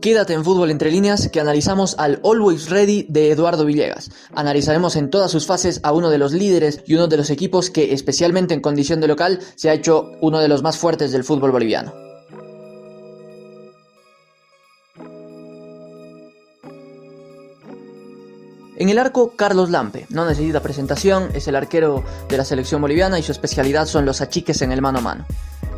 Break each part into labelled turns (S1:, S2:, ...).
S1: Quédate en Fútbol Entre Líneas, que analizamos al Always Ready de Eduardo Villegas. Analizaremos en todas sus fases a uno de los líderes y uno de los equipos que, especialmente en condición de local, se ha hecho uno de los más fuertes del fútbol boliviano. En el arco, Carlos Lampe. No necesita presentación, es el arquero de la selección boliviana y su especialidad son los achiques en el mano a mano.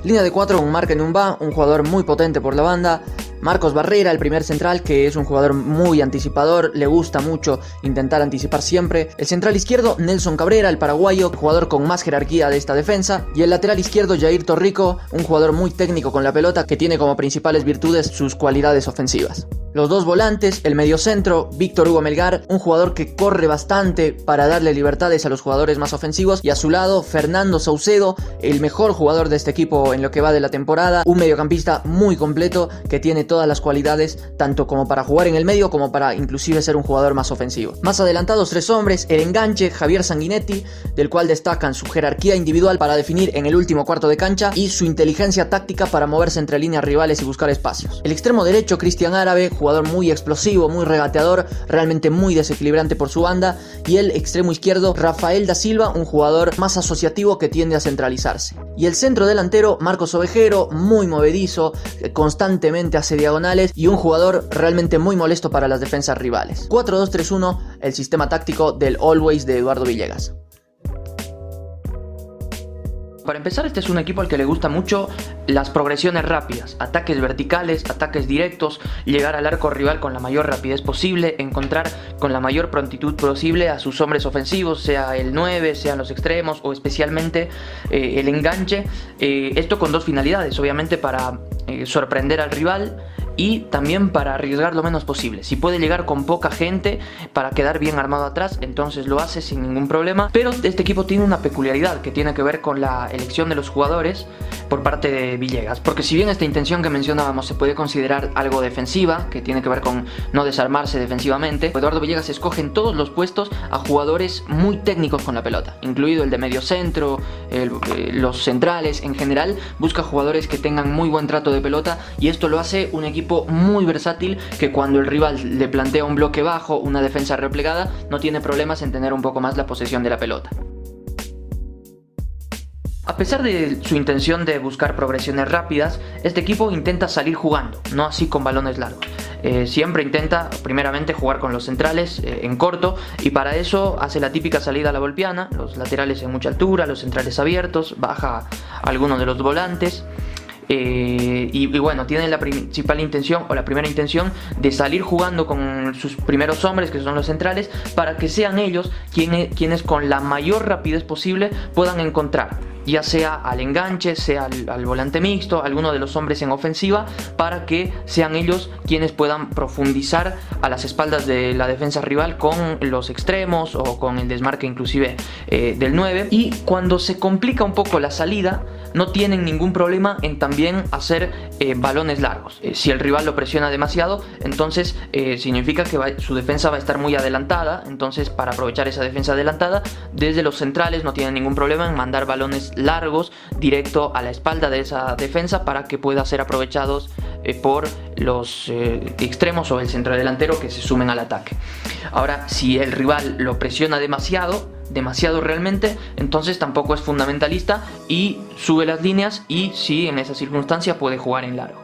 S1: Línea de 4 con Marc Numba, un jugador muy potente por la banda. Marcos Barrera, el primer central, que es un jugador muy anticipador, le gusta mucho intentar anticipar siempre. El central izquierdo, Nelson Cabrera, el paraguayo, jugador con más jerarquía de esta defensa. Y el lateral izquierdo, Jair Torrico, un jugador muy técnico con la pelota que tiene como principales virtudes sus cualidades ofensivas. Los dos volantes, el mediocentro, Víctor Hugo Melgar, un jugador que corre bastante para darle libertades a los jugadores más ofensivos. Y a su lado, Fernando Saucedo, el mejor jugador de este equipo en lo que va de la temporada. Un mediocampista muy completo que tiene todas las cualidades, tanto como para jugar en el medio como para inclusive ser un jugador más ofensivo. Más adelantados, tres hombres, el enganche, Javier Sanguinetti, del cual destacan su jerarquía individual para definir en el último cuarto de cancha y su inteligencia táctica para moverse entre líneas rivales y buscar espacios. El extremo derecho, Cristian Árabe, jugador muy explosivo, muy regateador, realmente muy desequilibrante por su banda. Y el extremo izquierdo, Rafael da Silva, un jugador más asociativo que tiende a centralizarse. Y el centro delantero, Marcos Ovejero, muy movedizo, constantemente hace diagonales y un jugador realmente muy molesto para las defensas rivales. 4-2-3-1, el sistema táctico del Always de Eduardo Villegas.
S2: Para empezar, este es un equipo al que le gusta mucho las progresiones rápidas, ataques verticales, ataques directos, llegar al arco rival con la mayor rapidez posible, encontrar con la mayor prontitud posible a sus hombres ofensivos, sea el 9, sean los extremos o especialmente el enganche. Esto con dos finalidades, obviamente para sorprender al rival y también para arriesgar lo menos posible. Si puede llegar con poca gente para quedar bien armado atrás, entonces lo hace sin ningún problema. Pero este equipo tiene una peculiaridad que tiene que ver con la elección de los jugadores por parte de Villegas. Porque si bien esta intención que mencionábamos se puede considerar algo defensiva, que tiene que ver con no desarmarse defensivamente, Eduardo Villegas escoge en todos los puestos a jugadores muy técnicos con la pelota, incluido el de medio centro, los centrales. En general busca jugadores que tengan muy buen trato de pelota y esto lo hace un equipo muy versátil que cuando el rival le plantea un bloque bajo, una defensa replegada, no tiene problemas en tener un poco más la posesión de la pelota. A pesar de su intención de buscar progresiones rápidas, este equipo intenta salir jugando, no así con balones largos. Siempre intenta primeramente jugar con los centrales en corto y para eso hace la típica salida a la volpiana, los laterales en mucha altura, los centrales abiertos, baja algunos de los volantes. Y bueno, tienen la principal intención o la primera intención de salir jugando con sus primeros hombres, que son los centrales, para que sean ellos quienes con la mayor rapidez posible puedan encontrar ya sea al enganche, sea al volante mixto, alguno de los hombres en ofensiva, para que sean ellos quienes puedan profundizar a las espaldas de la defensa rival con los extremos o con el desmarque inclusive del 9. Y cuando se complica un poco la salida, no tienen ningún problema en también hacer balones largos. Si el rival lo presiona demasiado, entonces significa que su defensa va a estar muy adelantada. Entonces, para aprovechar esa defensa adelantada, desde los centrales no tienen ningún problema en mandar balones largos directo a la espalda de esa defensa para que pueda ser aprovechados por los extremos o el centrodelantero que se sumen al ataque. Ahora, si el rival lo presiona demasiado realmente, entonces tampoco es fundamentalista y sube las líneas y sí, en esa circunstancia puede jugar en largo.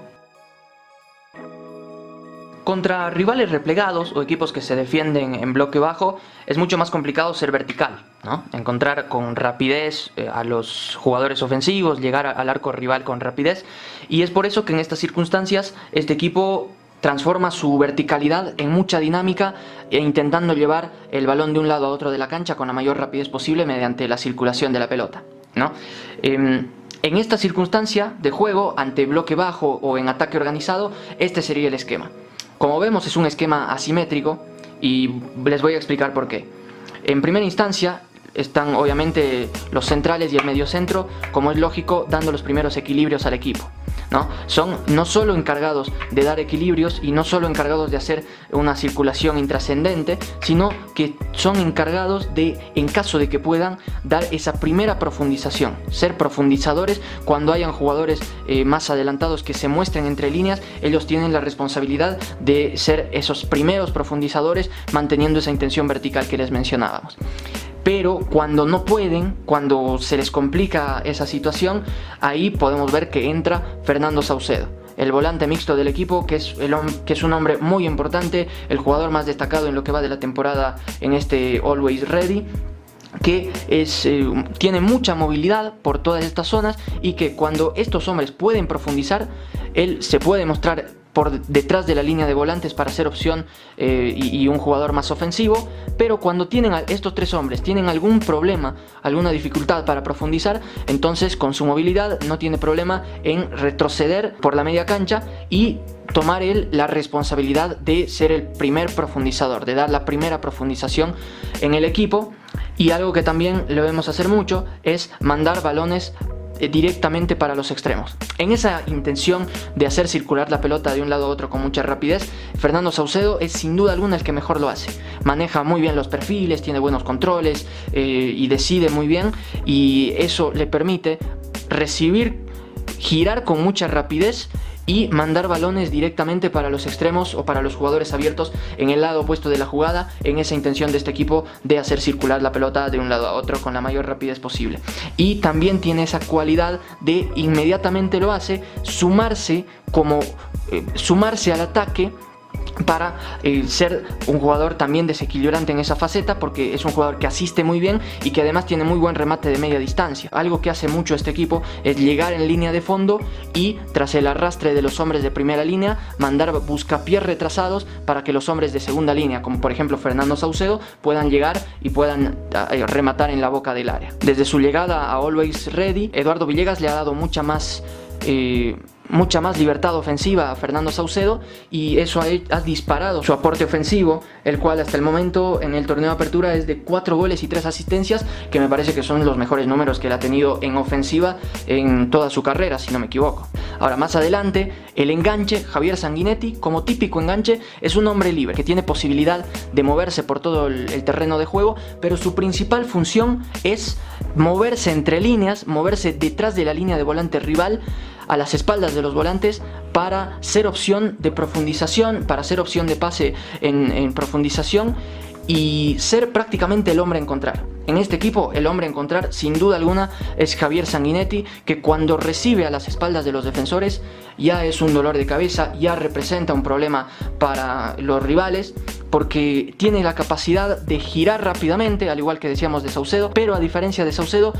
S2: Contra rivales replegados o equipos que se defienden en bloque bajo es mucho más complicado ser vertical, ¿no? Encontrar con rapidez a los jugadores ofensivos, llegar al arco rival con rapidez, y es por eso que en estas circunstancias este equipo transforma su verticalidad en mucha dinámica e intentando llevar el balón de un lado a otro de la cancha con la mayor rapidez posible mediante la circulación de la pelota, ¿no? En esta circunstancia de juego, ante bloque bajo o en ataque organizado, este sería el esquema. Como vemos, es un esquema asimétrico y les voy a explicar por qué. En primera instancia, están obviamente los centrales y el mediocentro, como es lógico, dando los primeros equilibrios al equipo, ¿no? Son no solo encargados de dar equilibrios y no solo encargados de hacer una circulación intrascendente, sino que son encargados de, en caso de que puedan, dar esa primera profundización, ser profundizadores. Cuando hayan jugadores más adelantados que se muestren entre líneas, ellos tienen la responsabilidad de ser esos primeros profundizadores, manteniendo esa intención vertical que les mencionábamos. Pero cuando no pueden, cuando se les complica esa situación, ahí podemos ver que entra Fernando Saucedo, el volante mixto del equipo, que es un hombre muy importante, el jugador más destacado en lo que va de la temporada en este Always Ready, que tiene mucha movilidad por todas estas zonas, y que cuando estos hombres pueden profundizar, él se puede mostrar por detrás de la línea de volantes para ser opción y un jugador más ofensivo. Pero cuando estos tres hombres tienen algún problema, alguna dificultad para profundizar, entonces con su movilidad no tiene problema en retroceder por la media cancha y tomar él la responsabilidad de ser el primer profundizador, de dar la primera profundización en el equipo. Y algo que también le vemos hacer mucho es mandar balones directamente para los extremos. En esa intención de hacer circular la pelota de un lado a otro con mucha rapidez, Fernando Saucedo es sin duda alguna el que mejor lo hace. Maneja muy bien los perfiles, tiene buenos controles y decide muy bien, y eso le permite recibir, girar con mucha rapidez y mandar balones directamente para los extremos o para los jugadores abiertos en el lado opuesto de la jugada, en esa intención de este equipo de hacer circular la pelota de un lado a otro con la mayor rapidez posible. Y también tiene esa cualidad de inmediatamente lo hace, sumarse al ataque para ser un jugador también desequilibrante en esa faceta, porque es un jugador que asiste muy bien y que además tiene muy buen remate de media distancia. Algo que hace mucho este equipo es llegar en línea de fondo y, tras el arrastre de los hombres de primera línea, mandar buscapiés retrasados para que los hombres de segunda línea, como por ejemplo Fernando Saucedo, puedan llegar y puedan rematar en la boca del área. Desde su llegada a Always Ready, Eduardo Villegas le ha dado mucha más libertad ofensiva a Fernando Saucedo, y eso ha disparado su aporte ofensivo, el cual hasta el momento en el torneo de apertura es de 4 goles y 3 asistencias, que me parece que son los mejores números que él ha tenido en ofensiva en toda su carrera, si no me equivoco. Ahora, más adelante, el enganche, Javier Sanguinetti, como típico enganche, es un hombre libre que tiene posibilidad de moverse por todo el terreno de juego, pero su principal función es moverse entre líneas, moverse detrás de la línea de volante rival, a las espaldas de los volantes, para ser opción de profundización, para ser opción de pase en profundización, y ser prácticamente el hombre a encontrar. En este equipo el hombre a encontrar sin duda alguna es Javier Sanguinetti, que cuando recibe a las espaldas de los defensores ya es un dolor de cabeza, ya representa un problema para los rivales, porque tiene la capacidad de girar rápidamente, al igual que decíamos de Saucedo, pero a diferencia de Saucedo,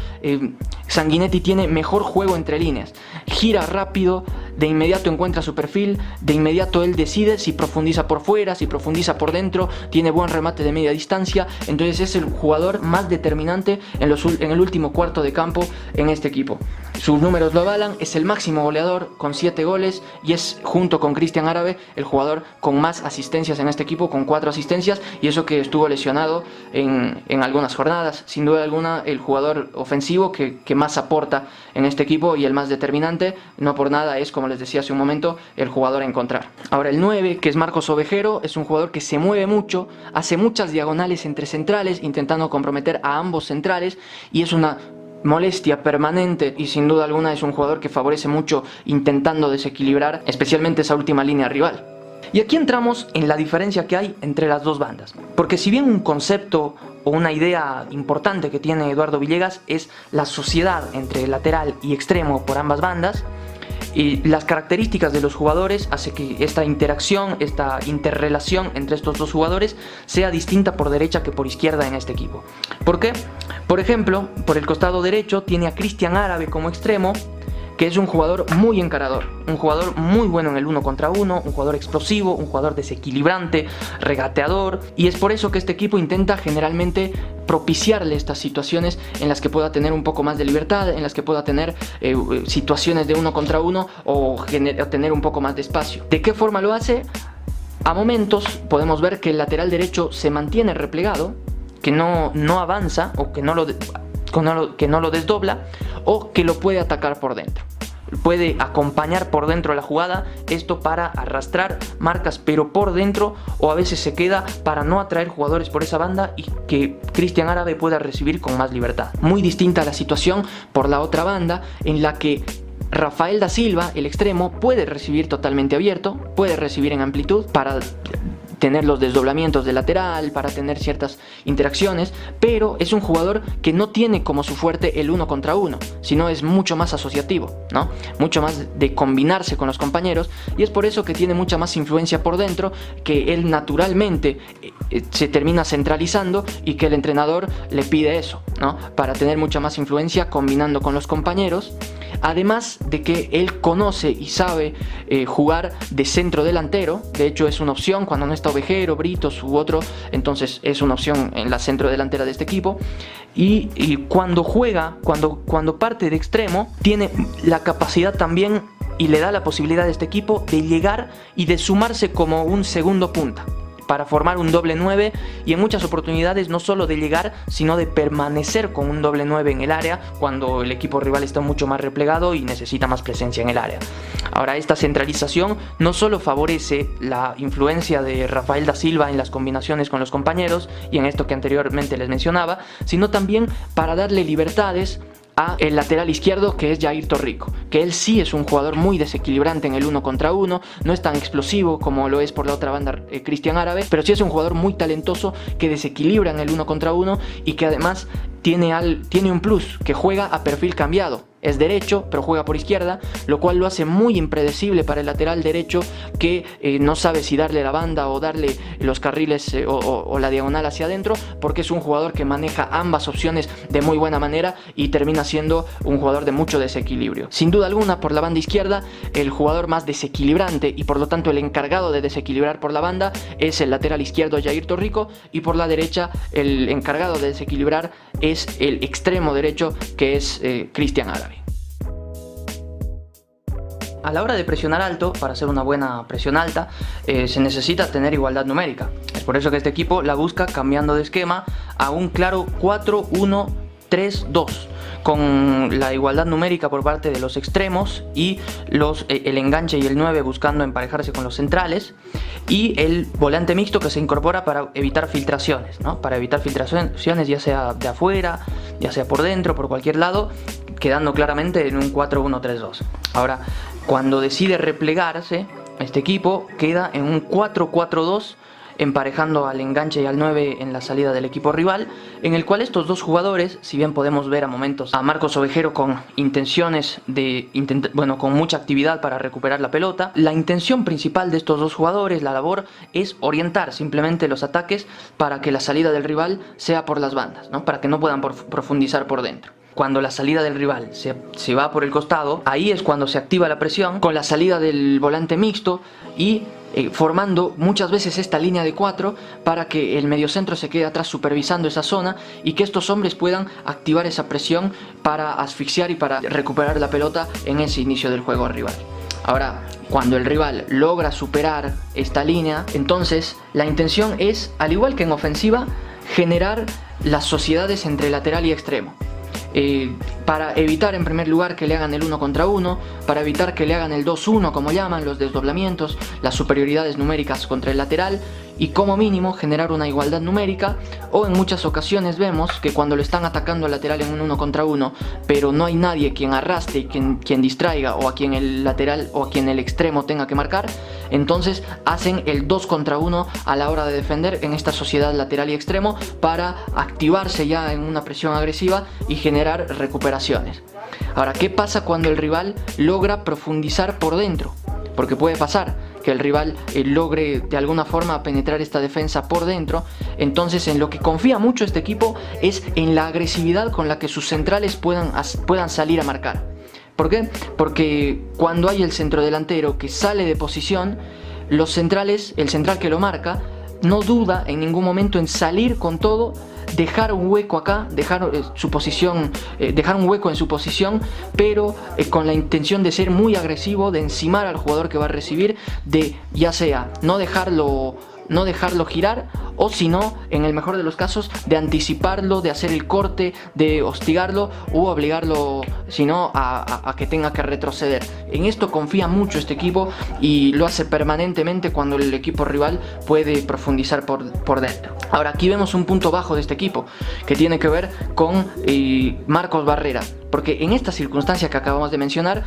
S2: Sanguinetti tiene mejor juego entre líneas, gira rápido, de inmediato encuentra su perfil, de inmediato él decide si profundiza por fuera, si profundiza por dentro, tiene buen remate de media distancia, entonces es el jugador más determinante en el último cuarto de campo en este equipo. Sus números lo avalan, es el máximo goleador con 7 goles y es, junto con Cristian Árabe, el jugador con más asistencias en este equipo, con 4 asistencias, y eso que estuvo lesionado en algunas jornadas. Sin duda alguna el jugador ofensivo que más aporta en este equipo y el más determinante, no por nada es, como les decía hace un momento, el jugador a encontrar. Ahora, el 9, que es Marcos Ovejero, es un jugador que se mueve mucho, hace muchas diagonales entre centrales intentando comprometer a ambos centrales, y es una molestia permanente, y sin duda alguna es un jugador que favorece mucho intentando desequilibrar especialmente esa última línea rival. Y aquí entramos en la diferencia que hay entre las dos bandas, porque si bien un concepto o una idea importante que tiene Eduardo Villegas es la sociedad entre lateral y extremo por ambas bandas, y las características de los jugadores hace que esta interacción, esta interrelación entre estos dos jugadores sea distinta por derecha que por izquierda en este equipo. ¿Por qué? Por ejemplo, por el costado derecho tiene a Cristian Árabe como extremo, que es un jugador muy encarador, un jugador muy bueno en el 1 contra 1, un jugador explosivo, un jugador desequilibrante, regateador, y es por eso que este equipo intenta generalmente propiciarle estas situaciones en las que pueda tener un poco más de libertad, en las que pueda tener situaciones de 1 contra 1 o tener un poco más de espacio. ¿De qué forma lo hace? A momentos podemos ver que el lateral derecho se mantiene replegado, no avanza o que no lo desdobla, o que lo puede atacar por dentro. Puede acompañar por dentro la jugada, esto para arrastrar marcas pero por dentro, o a veces se queda para no atraer jugadores por esa banda y que Cristian Árabe pueda recibir con más libertad. Muy distinta a la situación por la otra banda, en la que Rafael da Silva, el extremo, puede recibir totalmente abierto, puede recibir en amplitud para tener los desdoblamientos de lateral, para tener ciertas interacciones, pero es un jugador que no tiene como su fuerte el 1 contra 1, sino es mucho más asociativo, ¿no? Mucho más de combinarse con los compañeros, y es por eso que tiene mucha más influencia por dentro, que él naturalmente se termina centralizando y que el entrenador le pide eso, ¿no? Para tener mucha más influencia combinando con los compañeros. Además de que él conoce y sabe jugar de centro delantero. De hecho es una opción cuando no está Ovejero, Britos u otro, entonces es una opción en la centro delantera de este equipo. Y cuando juega, cuando parte de extremo, tiene la capacidad también y le da la posibilidad a este equipo de llegar y de sumarse como un segundo punta, para formar un doble 9, y en muchas oportunidades no solo de llegar, sino de permanecer con un doble 9 en el área cuando el equipo rival está mucho más replegado y necesita más presencia en el área. Ahora, esta centralización no solo favorece la influencia de Rafael da Silva en las combinaciones con los compañeros y en esto que anteriormente les mencionaba, sino también para darle libertades a el lateral izquierdo, que es Jair Torrico, que él sí es un jugador muy desequilibrante en el 1 contra 1, no es tan explosivo como lo es por la otra banda Cristian Árabe, pero sí es un jugador muy talentoso que desequilibra en el 1 contra 1 y que además tiene un plus, que juega a perfil cambiado. Es derecho, pero juega por izquierda, lo cual lo hace muy impredecible para el lateral derecho, que no sabe si darle la banda o darle los carriles o la diagonal hacia adentro, porque es un jugador que maneja ambas opciones de muy buena manera y termina siendo un jugador de mucho desequilibrio. Sin duda alguna, por la banda izquierda, el jugador más desequilibrante y por lo tanto el encargado de desequilibrar por la banda es el lateral izquierdo Jair Torrico, y por la derecha el encargado de desequilibrar es el extremo derecho, que es Cristian Árabe. A la hora de presionar alto, para hacer una buena presión alta, se necesita tener igualdad numérica. Es por eso que este equipo la busca cambiando de esquema a un claro 4-1-3-2, con la igualdad numérica por parte de los extremos y el enganche y el 9 buscando emparejarse con los centrales, y el volante mixto que se incorpora para evitar filtraciones, ¿no? Para evitar filtraciones ya sea de afuera, ya sea por dentro, por cualquier lado, quedando claramente en un 4-1-3-2. Ahora, cuando decide replegarse, este equipo queda en un 4-4-2, emparejando al enganche y al 9 en la salida del equipo rival, en el cual estos dos jugadores, si bien podemos ver a momentos a Marcos Ovejero con intenciones con mucha actividad para recuperar la pelota, la intención principal de estos dos jugadores, la labor, es orientar simplemente los ataques para que la salida del rival sea por las bandas, ¿no? Para que no puedan profundizar por dentro. Cuando la salida del rival se va por el costado, ahí es cuando se activa la presión con la salida del volante mixto y formando muchas veces esta línea de 4 para que el mediocentro se quede atrás supervisando esa zona y que estos hombres puedan activar esa presión para asfixiar y para recuperar la pelota en ese inicio del juego rival. Ahora, cuando el rival logra superar esta línea, entonces la intención es, al igual que en ofensiva, generar las sociedades entre lateral y extremo. Para evitar en primer lugar que le hagan el 1 contra 1, para evitar que le hagan el 2-1 como llaman, los desdoblamientos, las superioridades numéricas contra el lateral, y como mínimo generar una igualdad numérica. O en muchas ocasiones vemos que cuando lo están atacando al lateral en un 1 contra 1, pero no hay nadie quien arrastre y quien distraiga, o a quien el lateral o a quien el extremo tenga que marcar, entonces hacen el 2 contra 1 a la hora de defender en esta sociedad lateral y extremo para activarse ya en una presión agresiva y generar recuperaciones. Ahora, ¿qué pasa cuando el rival logra profundizar por dentro? Porque puede pasar que el rival logre de alguna forma penetrar esta defensa por dentro. Entonces, en lo que confía mucho este equipo es en la agresividad con la que sus centrales puedan salir a marcar. ¿Por qué? Porque cuando hay el centrodelantero que sale de posición, los centrales, el central que lo marca, no duda en ningún momento en salir con todo, dejar un hueco acá, dejar un hueco en su posición, pero con la intención de ser muy agresivo, de encimar al jugador que va a recibir, de ya sea no dejarlo girar o si no, en el mejor de los casos, de anticiparlo, de hacer el corte, de hostigarlo u obligarlo, si no, a que tenga que retroceder. En esto confía mucho este equipo y lo hace permanentemente cuando el equipo rival puede profundizar por dentro. Ahora, aquí vemos un punto bajo de este equipo que tiene que ver con Marcos Barrera, porque en esta circunstancia que acabamos de mencionar,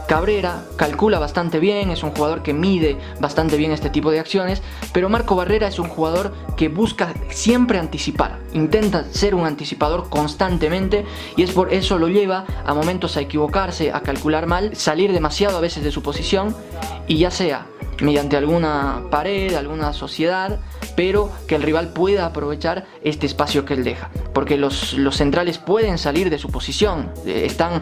S2: Cabrera calcula bastante bien, es un jugador que mide bastante bien este tipo de acciones, pero Marco Barrera es un jugador que busca siempre anticipar, intenta ser un anticipador constantemente, y es por eso lo lleva a momentos a equivocarse, a calcular mal, salir demasiado a veces de su posición, y ya sea mediante alguna pared, alguna sociedad, pero que el rival pueda aprovechar este espacio que él deja, porque los centrales pueden salir de su posición, están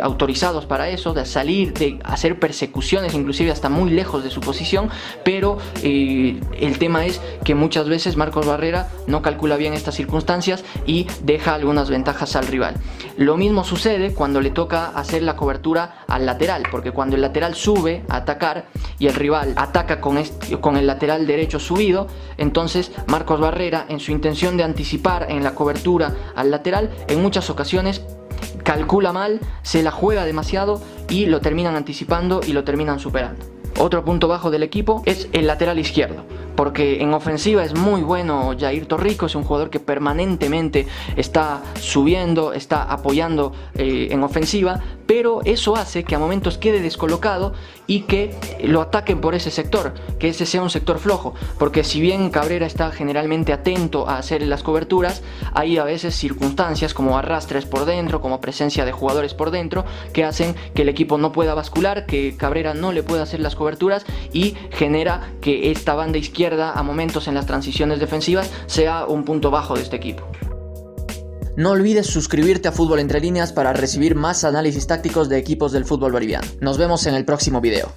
S2: autorizados para eso, de salir, de hacer persecuciones inclusive hasta muy lejos de su posición, pero el tema es que muchas veces Marcos Barrera no calcula bien estas circunstancias y deja algunas ventajas al rival. Lo mismo sucede cuando le toca hacer la cobertura al lateral, porque cuando el lateral sube a atacar y el rival ataca con el lateral derecho subido, entonces Marcos Barrera, en su intención de anticipar en la cobertura al lateral, en muchas ocasiones calcula mal, se la juega demasiado y lo terminan anticipando y lo terminan superando. Otro punto bajo del equipo es el lateral izquierdo, porque en ofensiva es muy bueno Jair Torrico, es un jugador que permanentemente está subiendo, está apoyando en ofensiva, pero eso hace que a momentos quede descolocado y que lo ataquen por ese sector, que ese sea un sector flojo, porque si bien Cabrera está generalmente atento a hacer las coberturas, hay a veces circunstancias como arrastres por dentro, como presencia de jugadores por dentro, que hacen que el equipo no pueda bascular, que Cabrera no le pueda hacer las coberturas, y genera que esta banda izquierda a momentos en las transiciones defensivas sea un punto bajo de este equipo.
S1: No olvides suscribirte a Fútbol Entre Líneas para recibir más análisis tácticos de equipos del fútbol boliviano. Nos vemos en el próximo video.